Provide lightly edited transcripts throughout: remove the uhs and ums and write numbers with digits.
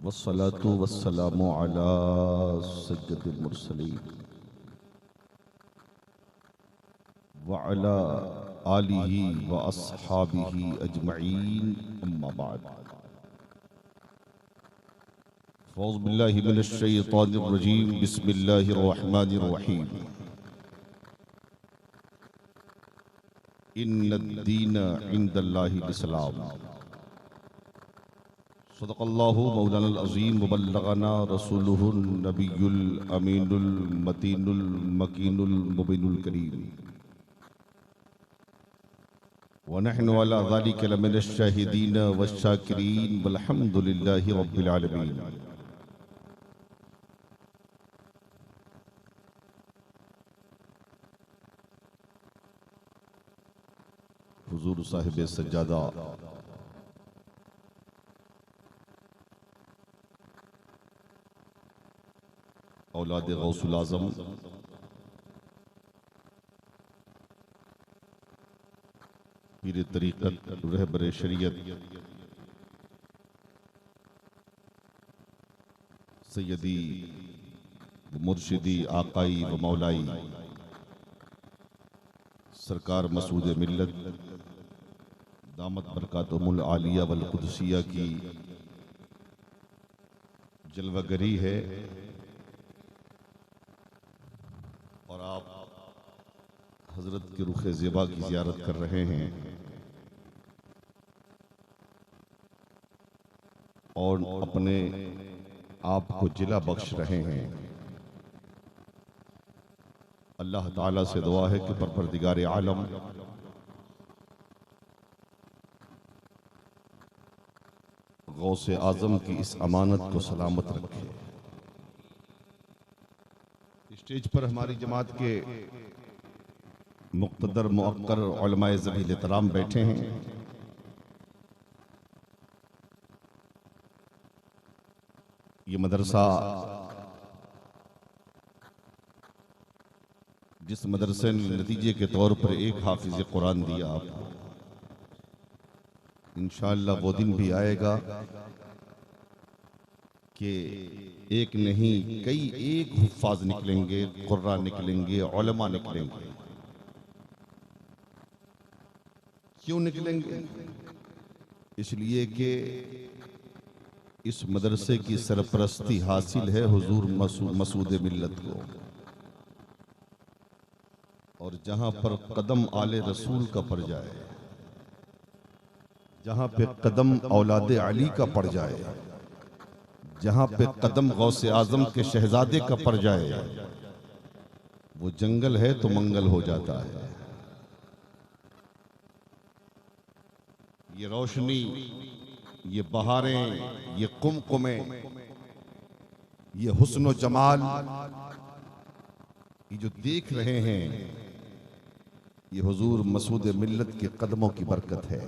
वस्सलातु वस्सलामु अला सय्यिदिल मुरसलीन व अला आलिहि व अस्हाबिहि अजमईन अम्मा बाद। औज़ु बिल्लाहि मिनश शैतानिर रजीम बिस्मिल्लाहिर रहमानिर रहीम। इन्नद-दीन इंदल्लाहिल इस्लाम। सदक़ल्लाहु मौलानल अज़ीम व बल्लगना रसूलुहुन नबियुल अमीनुल मतीनुल मकीनुल मुबीनुल करीम व नहनु अला ज़ालिका लमिनश शाहिदीन वश्शाकिरीन वल्हम्दुलिल्लाहि रब्बिल आलमीन। हुजूर साहिब सज्जादा औलाद गौसुल आज़म पीर तरीक़त रहबर शरीयत सैयदी मुर्शिदी आकाई व मौलाई सरकार मसूद मिल्लत दामत बरकातुहुल आलिया वल कुदसिया की जलवागरी है और आप हजरत के रुखे ज़ेबा की ज़ियारत कर रहे हैं और अपने आप को जिला बख्श रहे हैं। अल्लाह ताला से दुआ है कि परवरदिगार आलम गौसे आज़म की इस अमानत को सलामत रखे। स्टेज पर हमारी जमात के मुक़्तदर मुअक्कर उलमाए ज़मील एहतराम बैठे हैं। ये मदरसा जिस मदरसे ने नतीजे के तौर पर एक हाफिज़ कुरान दिया आपको, इंशाअल्लाह वो दिन भी आएगा कि एक नहीं कई एक हुफ़्फ़ाज़ निकलेंगे, क़ुर्रा निकलेंगे, उलमा निकलेंगे। क्यों निकलेंगे? इसलिए कि इस मदरसे की सरपरस्ती हासिल है हुजूर मसूद मिल्लत को, और जहाँ पर कदम आले रसूल का पड़ जाए, जहाँ पे कदम औलादे अली का पड़ जाए, जहाँ पे कदम गौसे आज़म के शहजादे का पड़ जाए, वो जंगल है तो मंगल हो जाता है। ये रोशनी, ये बहारें, ये कुमकुमे, ये हुस्न जमाल, ये जो देख रहे हैं, ये हुजूर मसूद मिल्लत के कदमों की बरकत है।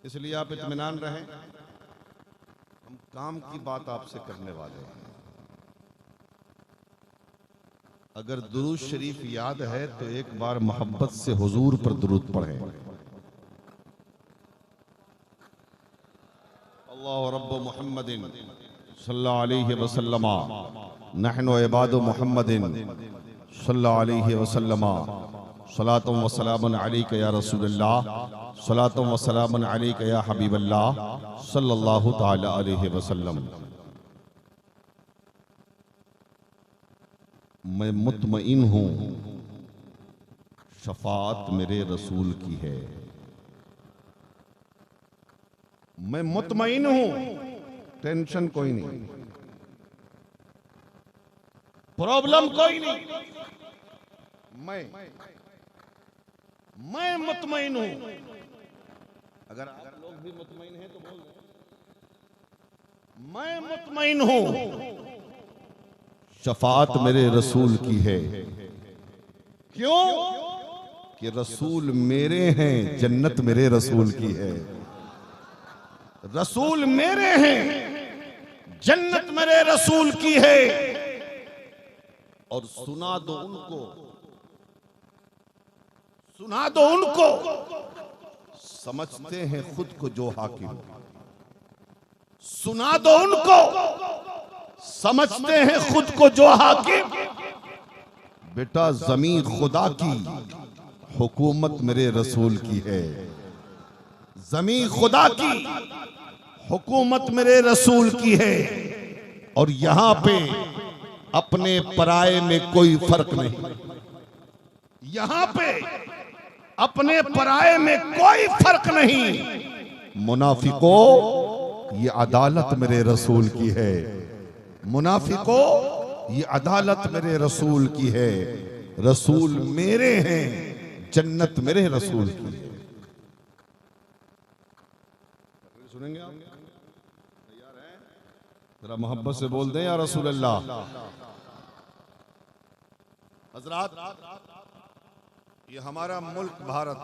इसलिए आप इत्मीनान रहें, हम काम की बात आपसे करने वाले हैं। अगर दुरूद शरीफ याद है तो एक बार मोहब्बत से हुजूर पर दुरूद पढ़ें। अल्लाहु रब्बु मुहम्मदिन सल्लल्लाहु अलैहि वसल्लम नहनु इबादु मुहम्मदिन सल्लल्लाहु अलैहि वसल्लम सलातुम व सलामुन अलैका या रसूलल्लाह सलातुम व सलामुन अलैका या हबीबल्लाह सल्लल्लाहु तआला अलैहि वसल्लम। मैं मुतमईन हूँ, शफाअत मेरे रसूल की है। मैं मुतमईन हूँ, टेंशन कोई नहीं, प्रॉब्लम कोई नहीं। मैं मुतमईन हूँ। अगर आप लोग भी मुतमईन हैं तो बोल दो, मैं मुतमईन हूँ, शफाअत मेरे रसूल की है। क्यों? कि रसूल मेरे हैं, जन्नत मेरे रसूल की है। रसूल मेरे हैं, जन्नत मेरे रसूल की है। और सुना दो उनको, सुना दो उनको, समझते हैं खुद को जो हाकिम। सुना दो उनको, समझते हैं खुद को जो हाकिम। बेटा ज़मीन खुदा की, हुकूमत मेरे रसूल की है। ज़मीन खुदा की, हुकूमत मेरे रसूल की है। और यहां पे अपने पराये में कोई फर्क नहीं। यहां पे अपने पराये में कोई फर्क नहीं। मुनाफिको, ये अदालत मेरे रसूल की है। मुनाफिको, ये अदालत मेरे रसूल की है। रसूल मेरे हैं, जन्नत मेरे रसूल की है। सुनेंगे आप? तैयार हैं? जरा मोहब्बत से बोल दें या रसूल अल्लाह। हजरात, ये हमारा मुल्क भारत,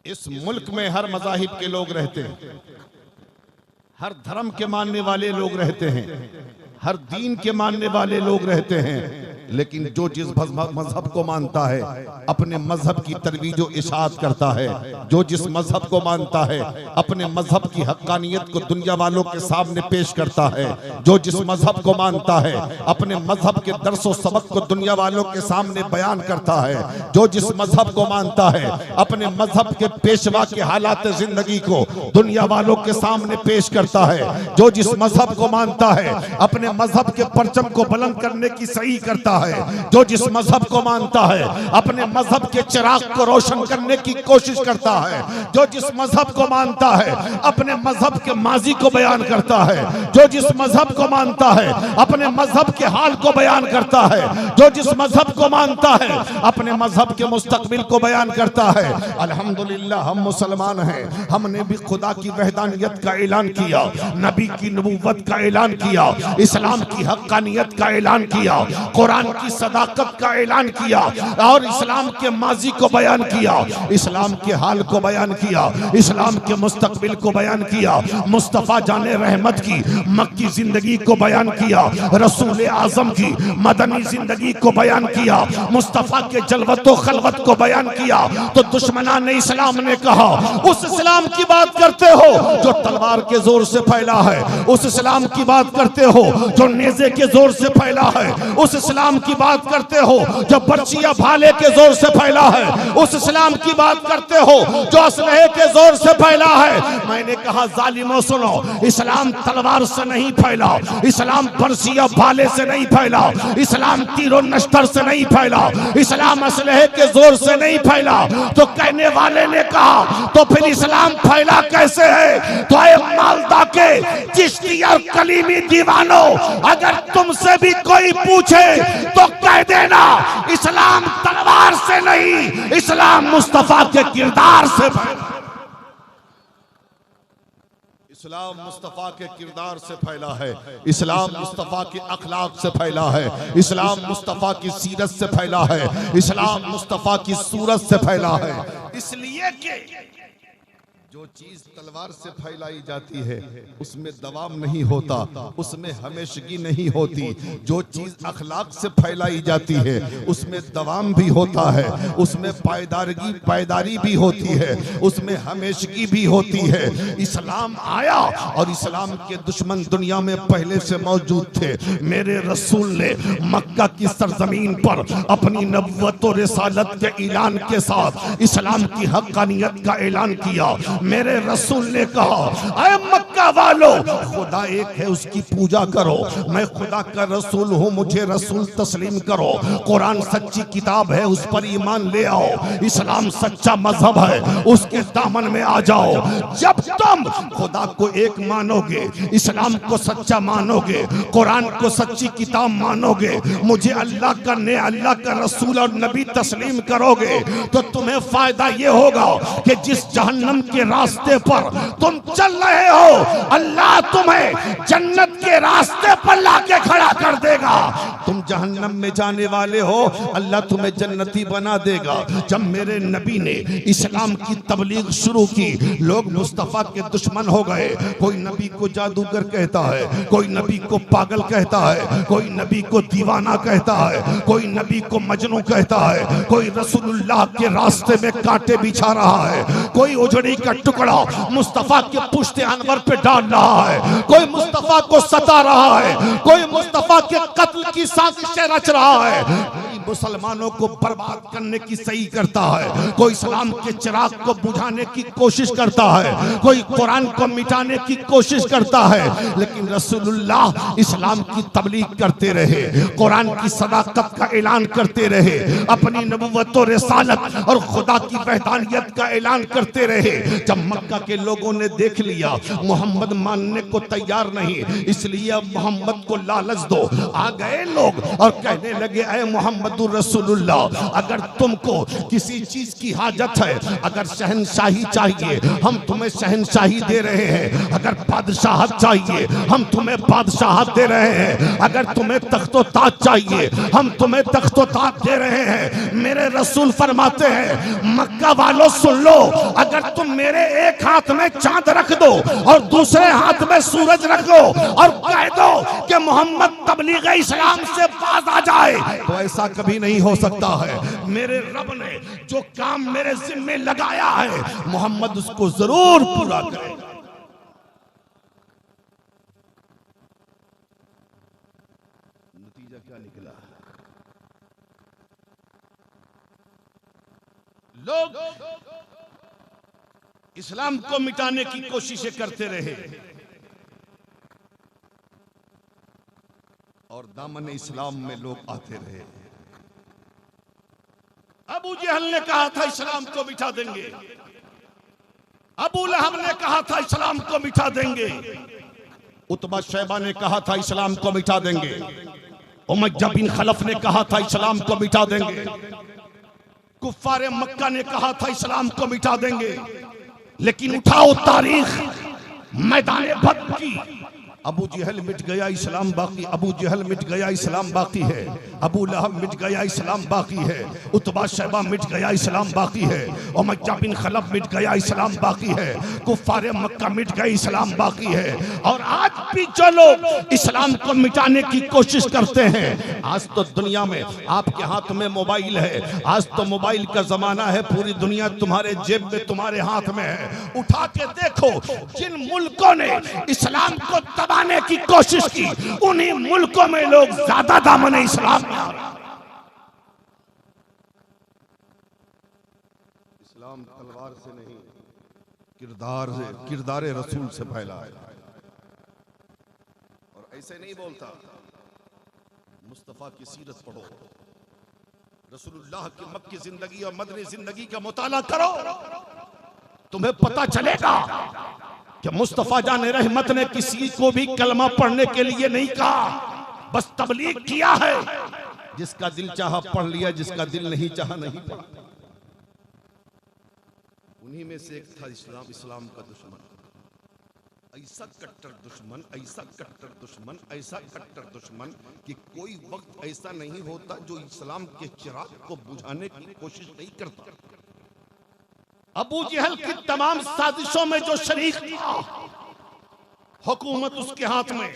इस मुल्क में हर मज़ाहिब के लोग रहते हैं, हर धर्म के मानने वाले लोग रहते हैं, हर दीन के मानने वाले लोग रहते हैं। लेकिन जो जिस मजहब को मानता है अपने मजहब की तरवीज व इशाअत करता है। जो जिस मजहब को मानता है अपने मजहब की हक्कानियत को दुनिया वालों के सामने पेश करता है। जो जिस मजहब को मानता है अपने मजहब के दर्स व सबक को दुनिया वालों के सामने बयान करता है। जो जिस मजहब को मानता है अपने मजहब के पेशवा के हालात जिंदगी को दुनिया वालों के सामने पेश करता है। जो जिस मजहब को मानता है अपने मजहब के परचम को बुलंद करने की सही करता है। जो जिस मजहब को मानता है अपने मजहब के चिराग को रोशन करने की कोशिश करता है। जो जिस मजहब को मानता है अपने मजहब के माजी को बयान करता है। जो जिस मजहब को मानता है अपने मजहब के हाल को बयान करता है। जो जिस मजहब को मानता है अपने मजहब के मुस्तकबिल को बयान करता है। अल्हम्दुलिल्लाह हम मुसलमान हैं। हमने भी खुदा की वहदानियत का ऐलान किया, नबी की नबूवत का ऐलान किया, इस्लाम की हक्कानियत का ऐलान किया, कुरान की सदाकत का ऐलान किया और इस्लाम के माजी को बयान किया, इस्लाम के हाल को बयान किया, इस्लाम के मुस्तकबिल को बयान किया, मुस्तफ़ा जाने रहमत की मक्की जिंदगी को बयान किया, रसूल आजम की मदनी जिंदगी को बयान किया, मुस्तफ़ा के जलवत व खलवत को बयान किया। तो दुश्मनान इस्लाम ने कहा उस इस्लाम की बात करते हो जो तलवार के जोर से फैला है, उस इस्लाम की बात करते हो जो नेज़े के जोर से फैला है, उस इस्लाम की बात करते हो जो बर्चिया भाले के जोर से फैला है, उस इस्लाम की बात करते हो जो असलहे के जोर से फैला है। मैंने कहा जालिमों सुनो, इस्लाम तलवार से नहीं फैला, इस्लाम बर्चिया भाले से नहीं फैला, इस्लाम तीरों नश्तर से नहीं फैला, इस्लाम असलहे के जोर से नहीं फैला। तो कहने वाले ने कहा तो फिर इस्लाम फैला कैसे है? तो ऐ मालदा के चिश्ती और कलीमी दीवानों, अगर तुमसे भी कोई पूछे तो कह देना इस्लाम तलवार से नहीं, इस्लाम मुस्तफा के किरदार से। इस्लाम मुस्तफ़ा के किरदार से फैला है, इस्लाम मुस्तफ़ा के अखलाक से फैला है, इस्लाम मुस्तफ़ा की सीरत से फैला है, इस्लाम मुस्तफ़ा की सूरत से फैला है। इसलिए कि जो चीज तलवार से फैलाई जाती है उसमें दवाम नहीं होता, उसमें हमेशगी नहीं होती। जो चीज अखलाक से फैलाई जाती है उसमें दवाम भी होता है, उसमें पायदारी भी होती है, उसमें हमेशगी भी होती है। इस्लाम आया और इस्लाम के दुश्मन दुनिया में पहले से मौजूद थे। मेरे रसूल ने मक्का की सरजमीन पर अपनी नबुव्वत और रिसालत के ऐलान के साथ इस्लाम की हक्कानियत का ऐलान किया। मेरे रसूल ने कहा ऐ मक्का वालों, खुदा एक है उसकी पूजा करो, मैं खुदा का रसूल हूँ, मुझे रसूल तस्लीम करो। कुरान सच्ची किताब है, उस पर ईमान ले आओ। इस्लाम सच्चा मजहब है, उसके दामन में आ जाओ। जब तुम खुदा को एक मानोगे, इस्लाम को सच्चा मानोगे, कुरान को सच्ची किताब मानोगे, मुझे अल्लाह का रसूल और नबी तस्लीम करोगे, तो तुम्हें फायदा ये होगा कि जिस जहन्नम के रास्ते पर तुम चल रहे हो अल्लाह तुम्हें जन्नत के रास्ते पर लाके खड़ा कर देगा। तुम जहन्नम में जाने वाले हो, अल्लाह तुम्हें जन्नती बना देगा। जब मेरे नबी ने इस्लाम की तबलीग शुरू की, लोग मुस्तफा के दुश्मन हो गए। कोई नबी को जादूगर कहता है, कोई नबी को पागल कहता है, कोई नबी को दीवाना कहता है, कोई नबी को मजनू कहता है, कोई रसूलुल्लाह के रास्ते में कांटे बिछा रहा है, कोई उजड़ी का टुकड़ा मुस्तफा के पुश्ते अनवर पे डाल रहा है, कोई मुस्तफा को सता रहा है, कोई मुस्तफा के कत्ल की साजिशें रच रहा है, कोई मुसलमानों को बर्बाद करने की सही करता है, कोई इस्लाम के चिराग को बुझाने की कोशिश करता है, कोई कुरान को मिटाने की कोशिश करता है। लेकिन रसूलुल्लाह इस्लाम की तबलीग करते रहे, कुरान की सदाकत का ऐलान करते रहे, अपनी नबुव्वत और रिसालत और खुदा की वहदानियत का ऐलान करते रहे। जब मक्का के लोगों ने देख लिया मोहम्मद मानने को तैयार नहीं, इसलिए अब मोहम्मद को लालच दो, आ गए लोग और कहने लगे, ऐ मोहम्मदुर रसूलुल्लाह, अगर तुमको किसी चीज की हाजत है, अगर शहनशाही चाहिए हम तुम्हें शहनशाही दे रहे हैं, अगर बादशाहत चाहिए हम तुम्हें बादशाहत दे रहे हैं, अगर तुम्हें तख्तो ताज चाहिए हम तुम्हें तख्तो ताज दे रहे हैं। मेरे रसूल फरमाते हैं, मक्का वालों सुन लो, अगर तुम मेरे एक हाथ में चांद रख दो और दूसरे हाथ में सूरज रख दो और कह दो कि मोहम्मद तबलीग इस्लाम से बाज आ जाए, तो ऐसा कभी नहीं हो सकता है। मेरे रब ने जो काम मेरे जिम्मे लगाया है, मोहम्मद उसको जरूर पूरा करेगा। नतीजा क्या निकला? लोग इस्लाम को मिटाने की कोशिशें करते रहे और दामन इस्लाम में लोग आते रहे। अबू जहल ने कहा था इस्लाम को मिटा देंगे, अबू लहब ने कहा था इस्लाम को मिटा देंगे, उतबा शैबा ने कहा था इस्लाम को मिटा देंगे, उमय्या बिन खलफ ने कहा था इस्लाम को मिटा देंगे, कुफ्फारे मक्का ने कहा था इस्लाम को मिटा देंगे। लेकिन उठाओ तारीख, मैदान बद्र की, अबू जहल मिट गया, इस्लाम बाकी, अबू जहल मिट गया, इस्लाम बाकी है, अबू लहब मिट गया, इस्लाम बाकी है, उतबा शैबा मिट गया, इस्लाम बाकी है, उमय्या बिन खलफ मिट गया, इस्लाम बाकी है, कुफ्फारे मक्का मिट गए, इस्लाम बाकी है। और आज भी जो लोग इस्लाम को मिटाने की कोशिश करते हैं, आज तो दुनिया में आपके हाथ में मोबाइल है, आज तो मोबाइल का जमाना है, पूरी दुनिया तुम्हारे जेब में, तुम्हारे हाथ में है। उठा के देखो, जिन मुल्कों ने इस्लाम को दबाने की कोशिश की, उन्हीं मुल्कों में लोग ज्यादा दामन इस्लाम में आ रहे हैं। इस्लाम तलवार से नहीं, किरदार से, किरदारे रसूल से फैला है। और ऐसे नहीं बोलता, मुस्तफा की सीरत पढ़ो, रसूलुल्लाह की मक्की जिंदगी और मदनी जिंदगी का मुताला करो, तुम्हें पता चलेगा कि मुस्तफा जाने रहमत ने किसी को भी कलमा पढ़ने के लिए नहीं कहा, बस तबलीग किया है। जिसका दिल चाहा पढ़ लिया, जिसका दिल नहीं चाहा नहीं पढ़ा। उन्हीं में से एक था इस्लाम का दुश्मन, ऐसा कट्टर दुश्मन, ऐसा कट्टर दुश्मन, ऐसा कट्टर दुश्मन कि कोई वक्त ऐसा नहीं होता जो इस्लाम के चिराग को बुझाने की कोशिश नहीं करता। अबू जहल की तमाम साजिशों में जो शरीक था, हुकूमत उसके हाथ में,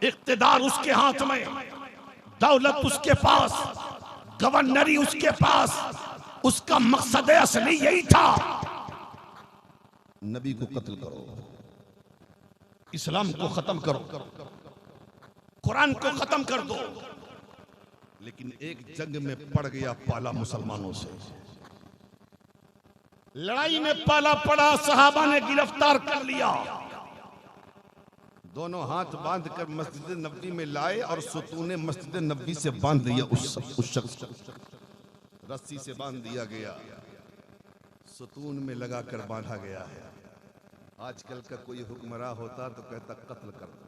इख्तिदार उसके हाथ में, दौलत उसके पास, गवर्नरी उसके पास, उसका मकसद असली यही था, नबी को कत्ल करो, इस्लाम को खत्म करो, कुरान को खत्म कर दो। लेकिन एक जंग में पड़ गया पाला मुसलमानों से, लड़ाई में पाला पड़ा, सहाबा ने गिरफ्तार कर लिया, दोनों हाथ बांध कर मस्जिद नबवी में लाए और सुतूने मस्जिद नबवी से बांध दिया। उस शख्स को रस्सी से बांध दिया गया, सुतून में लगाकर बांधा गया है। आजकल का कोई हुक्मरान होता तो कहता कत्ल कर दो,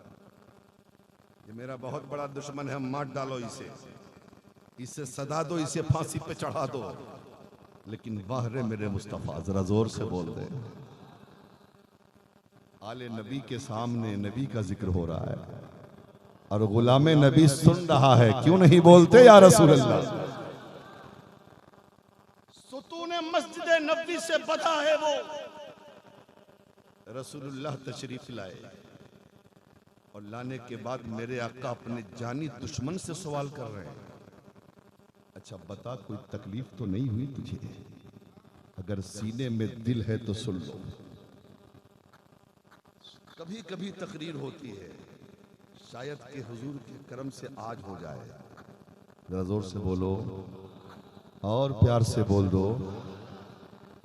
ये मेरा बहुत बड़ा दुश्मन है, मार डालो इसे, इसे सदा दो, इसे फांसी पे चढ़ा दो। लेकिन वाह रे मेरे मुस्तफा, जरा जोर से बोल दे, आले नबी के सामने नबी का जिक्र हो रहा है और गुलामे नबी सुन रहा है, क्यों नहीं बोलते या रसूल अल्लाह। सुतूने मस्जिद नबी से बधा है वो, रसूलुल्लाह तशरीफ लाए और लाने के बाद मेरे आका अपने जानी दुश्मन से सवाल कर रहे हैं, अच्छा बता कोई तकलीफ तो नहीं हुई तुझे? अगर सीने में दिल है तो सुन लो। कभी कभी तकरीर होती है, शायद कि हुजूर के करम से आज हो जाए। जरा जोर से बोलो और प्यार से बोल दो।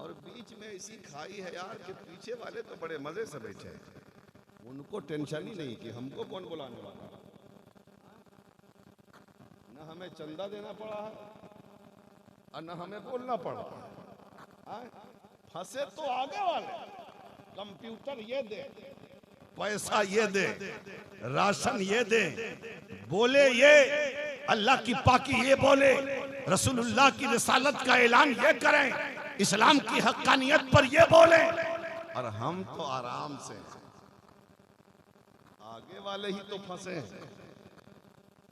और बीच में ऐसी खाई है यार कि पीछे वाले तो बड़े मजे से बैठे हैं, उनको टेंशन ही नहीं कि हमको कौन बुलाने वाला। न हमें चंदा देना पड़ा है और न हमें बोलना पड़ा। फंसे तो आगे वाले, कंप्यूटर ये दे, पैसा ये दे, राशन ये दे, बोले ये अल्लाह की पाकी ये बोले, रसूलुल्लाह की रिसालत का ऐलान ये करें, इस्लाम की हक्कानियत पर ये बोले, और हम तो आराम से। आगे वाले ही तो फंसे हैं,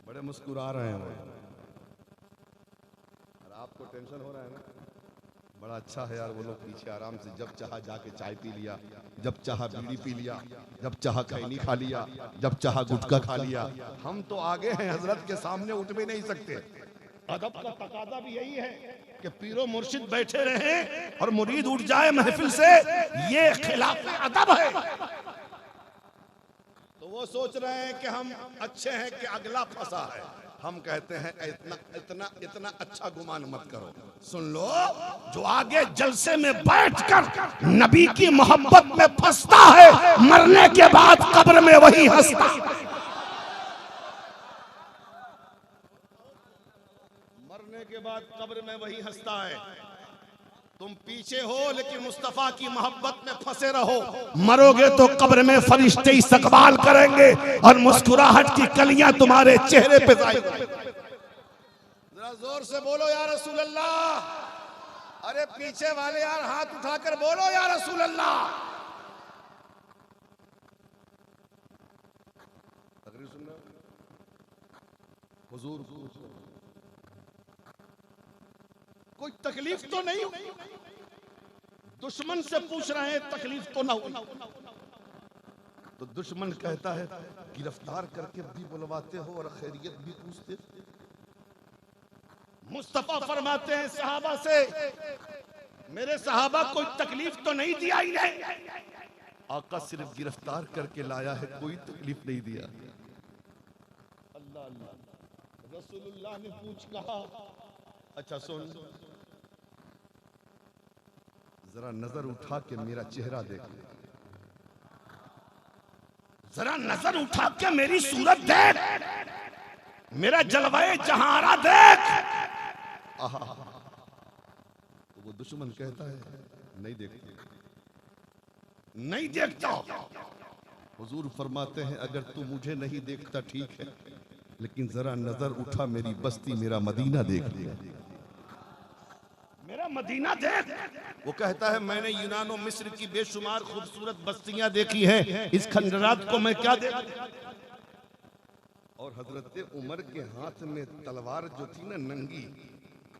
बड़े मुस्कुरा रहे हैं और आपको टेंशन हो रहा है ना। बड़ा अच्छा है यार, वो लोग पीछे आराम से जब चाहा जाके चाय पी लिया, जब चाहा बीड़ी पी लिया, जब चाहा खैनी खा लिया, जब चाहा गुटखा खा लिया। हम तो आगे हैं, हजरत के सामने उठ भी नहीं सकते। अदब का तकादा भी यही है कि पीरो मुर्शिद बैठे रहे और मुरीद उठ जाए महफिल से, ये खिलाफ अदब है। तो वो सोच रहे हैं कि हम अच्छे हैं कि अगला फंसा है। हम कहते हैं इतना इतना इतना अच्छा गुमान मत करो। सुन लो, जो आगे जलसे में बैठकर नबी की मोहब्बत में फंसता है, मरने के बाद कब्र में वही हंसता। मरने के बाद कब्र में वही हंसता है। तुम पीछे हो लेकिन मुस्तफा की मोहब्बत में फंसे रहो, मरोगे तो कब्र में फरिश्ते इस्तकबाल करेंगे और मुस्कुराहट की कलियां तुम्हारे चेहरे पे जाएंगी। जरा जोर से बोलो या रसूल अल्लाह। अरे पीछे वाले यार हाथ उठाकर बोलो या रसूल अल्लाह। तकरीर सुन रहे हो? हुजूर कोई तकलीफ तो नहीं हुई? दुश्मन से पूछ रहे हैं तकलीफ तो ना हुई? तो दुश्मन कहता है गिरफ्तार करके भी बुलवाते हो और खैरियत भी पूछते। मुस्तफा फरमाते हैं सहाबा से, मेरे सहाबा कोई तकलीफ तो नहीं दिया ही नहीं। आका सिर्फ गिरफ्तार करके लाया है, कोई तकलीफ नहीं दिया। अल्लाह अल्लाह। रसूलुल्लाह ने पूछ कहा, अच्छा सुन, जरा नजर उठा के मेरा चेहरा देख, जरा नजर उठा के मेरी सूरत देख, मेरा जलवाए जहारा देख। तो वो दुश्मन कहता है नहीं देखता, नहीं देखता। हुजूर फरमाते हैं अगर तू मुझे नहीं देखता ठीक है, लेकिन जरा नजर उठा मेरी बस्ती, मेरा मदीना देख लिया, मेरा मदीना देख। वो कहता है मैंने यूनान और मिस्र की बेशुमार खूबसूरत बस्तियां देखी हैं, इस खंडरात को मैं क्या देखूं। और हजरत उमर के हाथ में तलवार जो थी ना नंगी,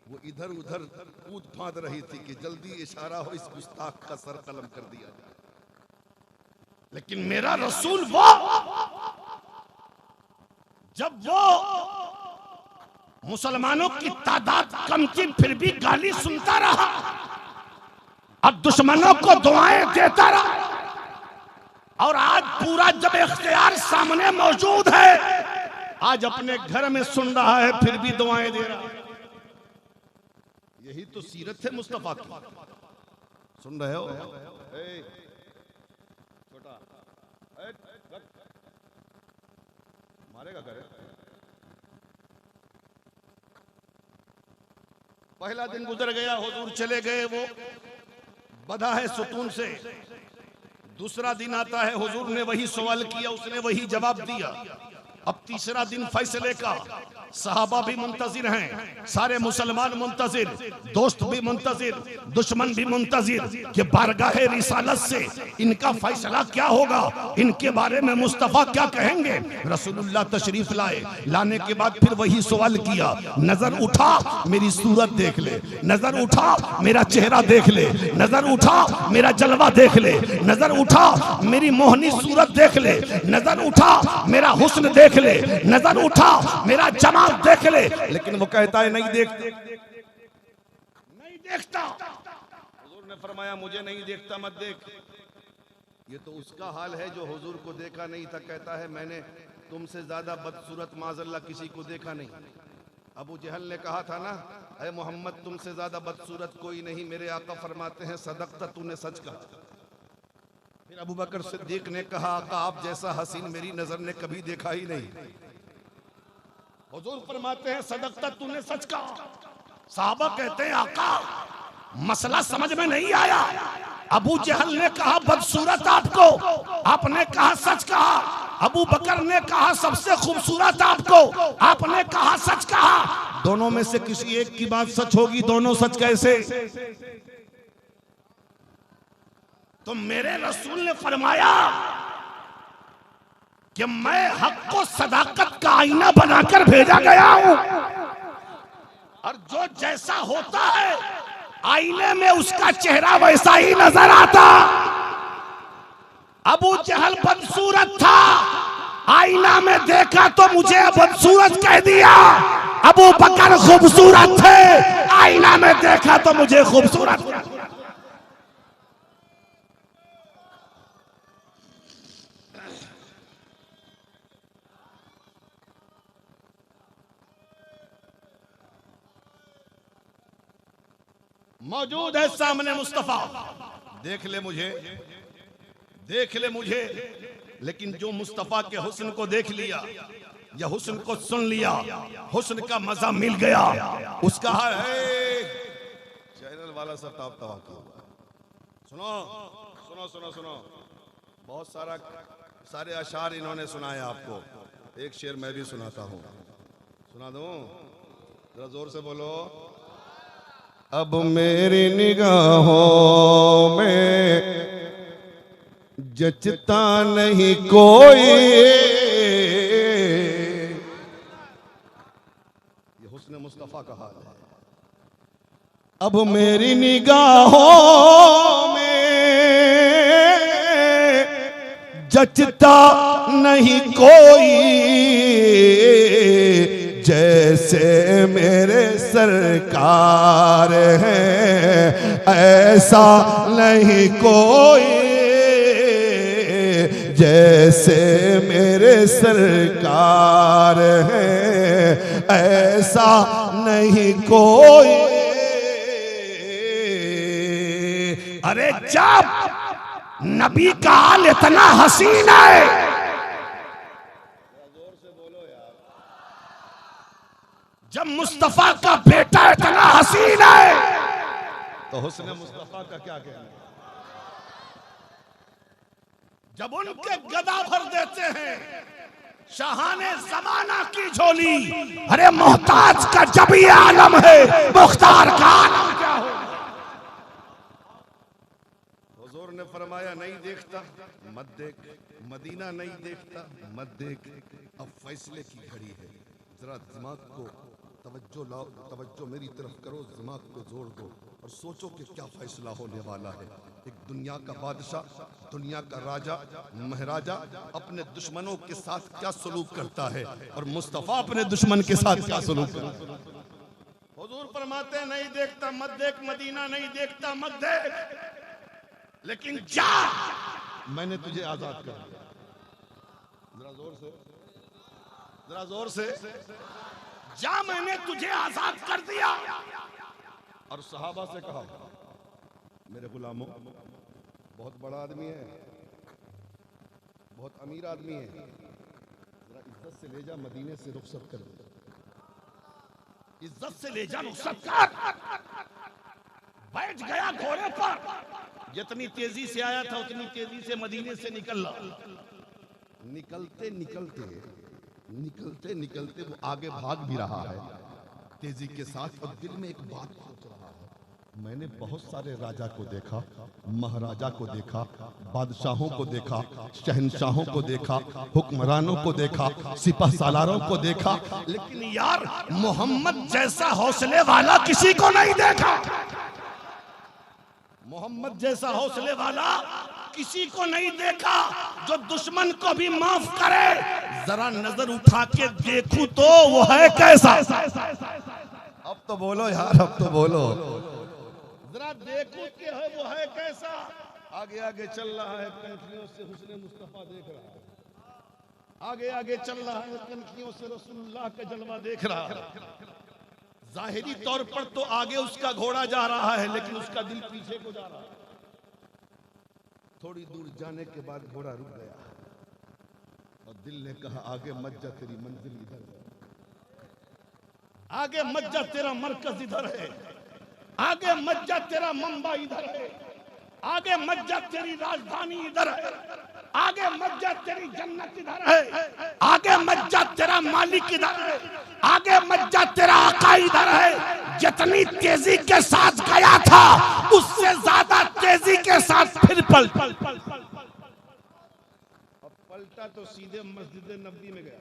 वो इधर उधर कूद फांद रही थी कि जल्दी इशारा हो इस गुस्ताख का सर कलम कर दिया। लेकिन मेरा रसूल वो, जब वो मुसलमानों की तादाद कम थी फिर भी गाली सुनता रहा और दुश्मनों को दुआएं देता रहा, और आज पूरा जब इख्तियार सामने मौजूद है, आज अपने घर में सुन रहा है फिर भी दुआएं दे रहा है। यही तो सीरत है मुस्तफा की। सुन रहे हो? छोटा मारेगा करे। पहला दिन गुजर गया, हुजूर चले गए, वो बधा है सुतून से। दूसरा दिन आता है, हुजूर ने वही सवाल किया, उसने वही जवाब दिया। अब तीसरा दिन फैसले का, सहाबा भी मुंतजिर हैं, सारे मुसलमान मुंतजिर, दोस्त भी मुंतजिर, दुश्मन भी मुंतजिर कि बारगाह रिसालत से इनका फैसला क्या होगा, इनके बारे में मुस्तफा क्या कहेंगे। रसूलुल्लाह तशरीफ लाए, लाने के बाद फिर वही सवाल किया, नजर उठा मेरी सूरत देख ले, नजर उठा मेरा चेहरा देख ले, नजर उठा मेरा जलवा देख ले, नजर उठा मेरी मोहनी सूरत देख ले, नजर उठा मेरा हुस्न देख ले, नजर उठा मेरा जमाल देख ले। लेकिन वो कहता है नहीं देखता, नहीं देखता। हुजूर ने फरमाया मुझे नहीं देखता मत देख। ये तो उसका हाल है जो हुजूर को देखा नहीं था, कहता है मैंने तुमसे ज्यादा बदसूरत माज़अल्लाह किसी को देखा नहीं। अबू जहल ने कहा था ना, अरे मोहम्मद तुमसे ज्यादा बदसूरत कोई नहीं। मेरे आका फरमाते हैं सदक़ता, तूने सच कहा। फिर अबू बकर सिद्दीक ने कहा, आका आप जैसा हसीन मेरी नजर ने कभी देखा ही नहीं। हुजूर फरमाते हैं सदक़ता, तूने सच कहा। साहबा कहते हैं आका मसला समझ में नहीं आया। अबू जहल ने कहा बदसूरत आपको, आपने कहा सच कहा। अबू बकर ने कहा सबसे खूबसूरत आपको, आपने कहा सच कहा। दोनों में से किसी एक की बात सच होगी, दोनों सच कैसे? तो मेरे रसूल ने फरमाया कि मैं हक को सदाकत का आईना बनाकर भेजा गया हूं, और जो जैसा होता है आईने में उसका चेहरा वैसा ही नजर आता। अबू जहल बदसूरत था, आईना में देखा तो मुझे बदसूरत कह दिया। अबू बकर खूबसूरत थे, आईना में देखा तो मुझे खूबसूरत। मौजूद है सामने मुस्तफा, देख ले मुझे, देख ले मुझे। लेकिन जो मुस्तफा के हुस्न को देख लिया या हुस्न को सुन लिया, हुस्न का मजा मिल गया, उसका हाल है। चैनल वाला सब ताव तवा सुनो सुनो सुनो सुनो, बहुत सारे अशार इन्होंने सुनाए आपको। एक शेर मैं भी सुनाता हूँ, सुना दूं? जरा जोर से बोलो। अब मेरी निगाहों में जचता नहीं कोई, ये हुस्न मुस्तफा का हाल है। अब मेरी निगाहों में जचता नहीं कोई, जैसे मेरे सरकार हैं ऐसा नहीं कोई, जैसे मेरे सरकार हैं ऐसा नहीं कोई। अरे जब नबी का हाल इतना हसीन है, जब मुस्तफा का बेटा इतना हसीन है, तो हुस्न मुस्तफा का क्या कहना। जब उनके गदा भर देते हैं शाहाने जमाना की झोली, अरे मोहताज का जब ये आलम है, मुख्तार का आलम क्या हो। हुजूर ने फरमाया नहीं देखता मत देख, मदीना नहीं देखता मत देख। अब फैसले की घड़ी है, जरा दिमाग को तवज्जो लाओ, तवज्जो मेरी तरफ करो, दिमाग को जोड़ दो और सोचो कि क्या फैसला होने वाला है। एक दुनिया का बादशाह, दुनिया का राजा महाराजा अपने दुश्मनों के साथ क्या सलूक करता है, और मुस्तफा अपने दुश्मन के साथ क्या सलूक करता है। हुजूर फरमाते हैं नहीं देखता मत देख, मदीना नहीं देखता मत देख, लेकिन जा मैंने तुझे आजाद कर दिया। जरा जोर से, जरा जोर से, जा मैंने तुझे आजाद कर दिया। और सहाबा से कहा मेरे गुलामों, बहुत बड़ा आदमी है, बहुत अमीर आदमी है, जरा इज्जत से ले जा, मदीने से रुखसत कर दे, इज्जत से ले जा, रुखसत कर। बैठ गया घोड़े पर, जितनी तेजी से आया था उतनी तेजी से मदीने से निकला। निकलते निकलते निकलते निकलते वो आगे भाग भी रहा है तेजी के साथ, और दिल में एक बात सोच रहा है, मैंने बहुत सारे राजा को देखा, महाराजा को देखा, बादशाहों को देखा, शहंशाहों को देखा, हुक्मरानों को देखा, सिपह सालारों को देखा, लेकिन यार मोहम्मद जैसा हौसले वाला किसी को नहीं देखा। मोहम्मद जैसा हौसले वाला किसी को नहीं देखा जो दुश्मन को भी माफ करे। जरा नजर उठा के देखूं तो वो है कैसा। अब तो बोलो यार, अब तो बोलो, जरा देखूं कि है वो है कैसा। आगे आगे चल रहा है, कनखियों से हुस्न मुस्तफा देख रहा है, आगे आगे चल रहा है, कनखियों से रसूलुल्लाह का जलवा देख रहा है। जाहिरी तौर पर तो आगे उसका घोड़ा जा रहा है, लेकिन उसका दिल पीछे को जा रहा है। थोड़ी दूर जाने के बाद घोड़ा रुक गया और दिल ने कहा आगे मत जा, तेरी मंजिल इधर है, आगे मत जा, तेरा मरकज इधर है, आगे मत जा, तेरा मंबा इधर है, आगे मत जा, तेरी राजधानी इधर है, आगे मत जा, तेरी जन्नत इधर है, आगे मत जा, तेरा मालिक इधर है, आगे मत जा, तेरा आका इधर है। जितनी तेजी के साथ गया था उससे ज्यादा तेजी के साथ फिर पलटा। अब पलटा तो सीधे मस्जिद नबी में गया।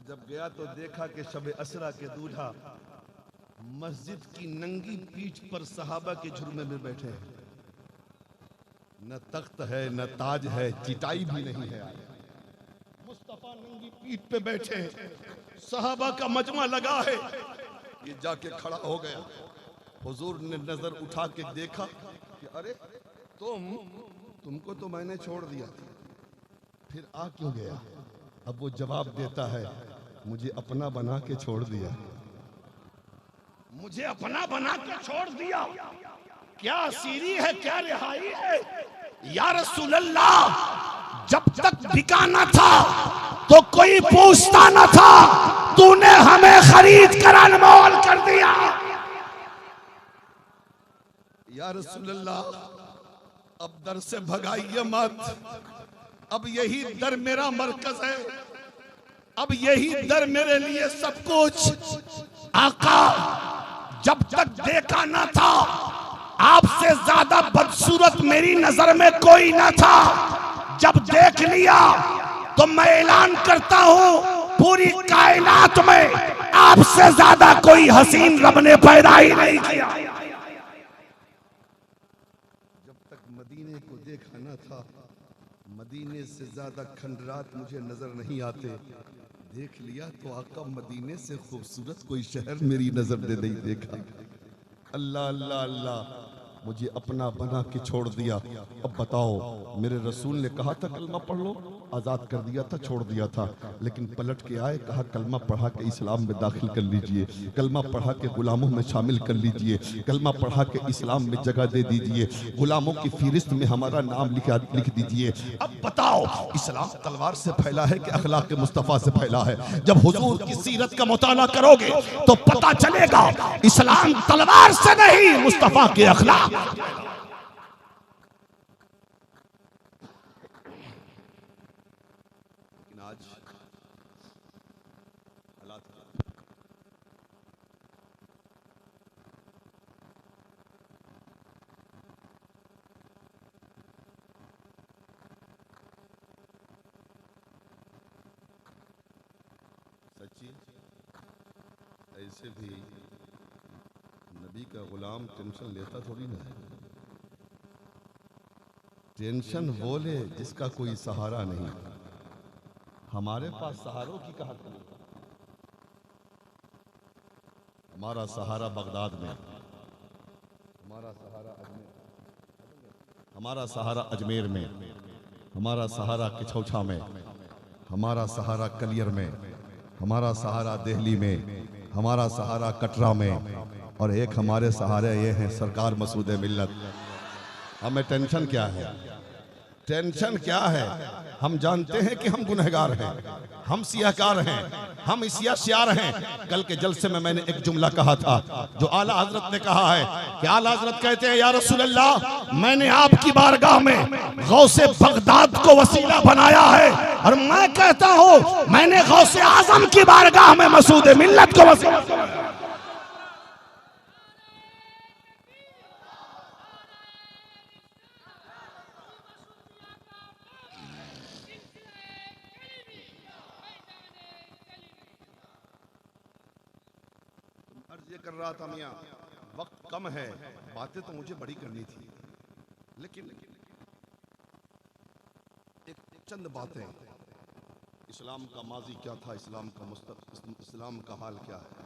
जब गया तो देखा कि शब असरा के दूल्हा मस्जिद की नंगी पीठ पर सहाबा के झुरमे में बैठे हैं। न तख्त है, न ताज है, चिटाई भी नहीं है। मुस्तफा नंगी पीठ पे बैठे हैं, सहाबा का मजमा लगा है। ये जाके खड़ा हो गया। हुजूर ने नजर उठा के देखा कि अरे तुमको तो मैंने छोड़ दिया था, फिर आ क्यों गया? अब वो जवाब देता है, मुझे अपना बना के छोड़ दिया, मुझे अपना बना के छोड़ दिया। क्या सीरी है, क्या रिहाई है। या रसूल अल्लाह, जब तक बिकाना था तो कोई पूछता न था, तूने हमें खरीद कर अनमोल कर दिया। या रसूल अल्लाह, अब दर से भगाइए मत, अब यही दर मेरा मरकज है, अब यही दर मेरे लिए सब कुछ। आका, जब तक देखा ना था आपसे ज्यादा बदसूरत मेरी नजर में कोई ना था। जब देख लिया तो मैं ऐलान करता हूं, पूरी कायनात में आपसे ज्यादा कोई हसीन रब ने पैदा ही नहीं किया। जब तक मदीने को देखा ना था, मदीने से ज्यादा खंडरात मुझे नजर नहीं आते। देख लिया तो आका मदीने से खूबसूरत कोई शहर मेरी नजर ने नहीं देखा। अल्लाह अल्लाह अल्लाह, मुझे अपना बना के छोड़ दिया। अब बताओ, मेरे रसूल ने कहा था कलमा पढ़ लो, आज़ाद कर दिया था, छोड़ दिया था, लेकिन पलट के आए, कहा कलमा पढ़ा के इस्लाम में दाखिल कर लीजिए, कलमा पढ़ा के गुलामों में शामिल कर लीजिए, कलमा पढ़ा के इस्लाम में जगह दे दीजिए, गुलामों की फहरिस्त में हमारा नाम लिख दीजिए। अब बताओ, इस्लाम तलवार से फैला है कि अखलाक मुस्तफ़ा से फैला है? जब हुजूर की सीरत का मुताला करोगे तो पता चलेगा, इस्लाम तलवार से नहीं, मुस्तफा के अखलाक। आज सच्ची ऐसे भी नबी का गुलाम टेंशन लेता थोड़ी ना है। टेंशन वो ले जिसका कोई सहारा नहीं। हमारे पास सहारों की कहा कमी। हमारा सहारा बगदाद में, हमारा सहारा अजमेर, हमारा सहारा अजमेर में, हमारा सहारा किछौछा में, हमारा सहारा कलियर में, हमारा सहारा दिल्ली में, हमारा सहारा कटरा में, और एक हमारे सहारे ये हैं सरकार मसूद मिल्लत। हमें टेंशन क्या है? टेंशन क्या है? हम जानते हैं कि हम गुनहगार हैं, हम सियाहकार हैं, हम सियार हैं। कल के जलसे में मैंने एक जुमला कहा था जो आला हजरत ने कहा है कि आला हजरत कहते हैं, या रसूल अल्लाह, मैंने आपकी बारगाह में गौसे बगदाद को वसीला बनाया है, और मैं कहता हूं मैंने गौसे आजम की बारगाह में मसूद मिल्लत को वसीला बनाया। अर्ज कर रहा था मियां, वक्त कम है, बातें तो मुझे बड़ी करनी थी, लेकिन एक चंद बातें, इस्लाम का माजी क्या था, इस्लाम का इस्लाम का हाल क्या है,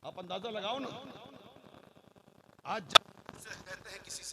आप अंदाजा लगाओ ना। आज कहते हैं किसी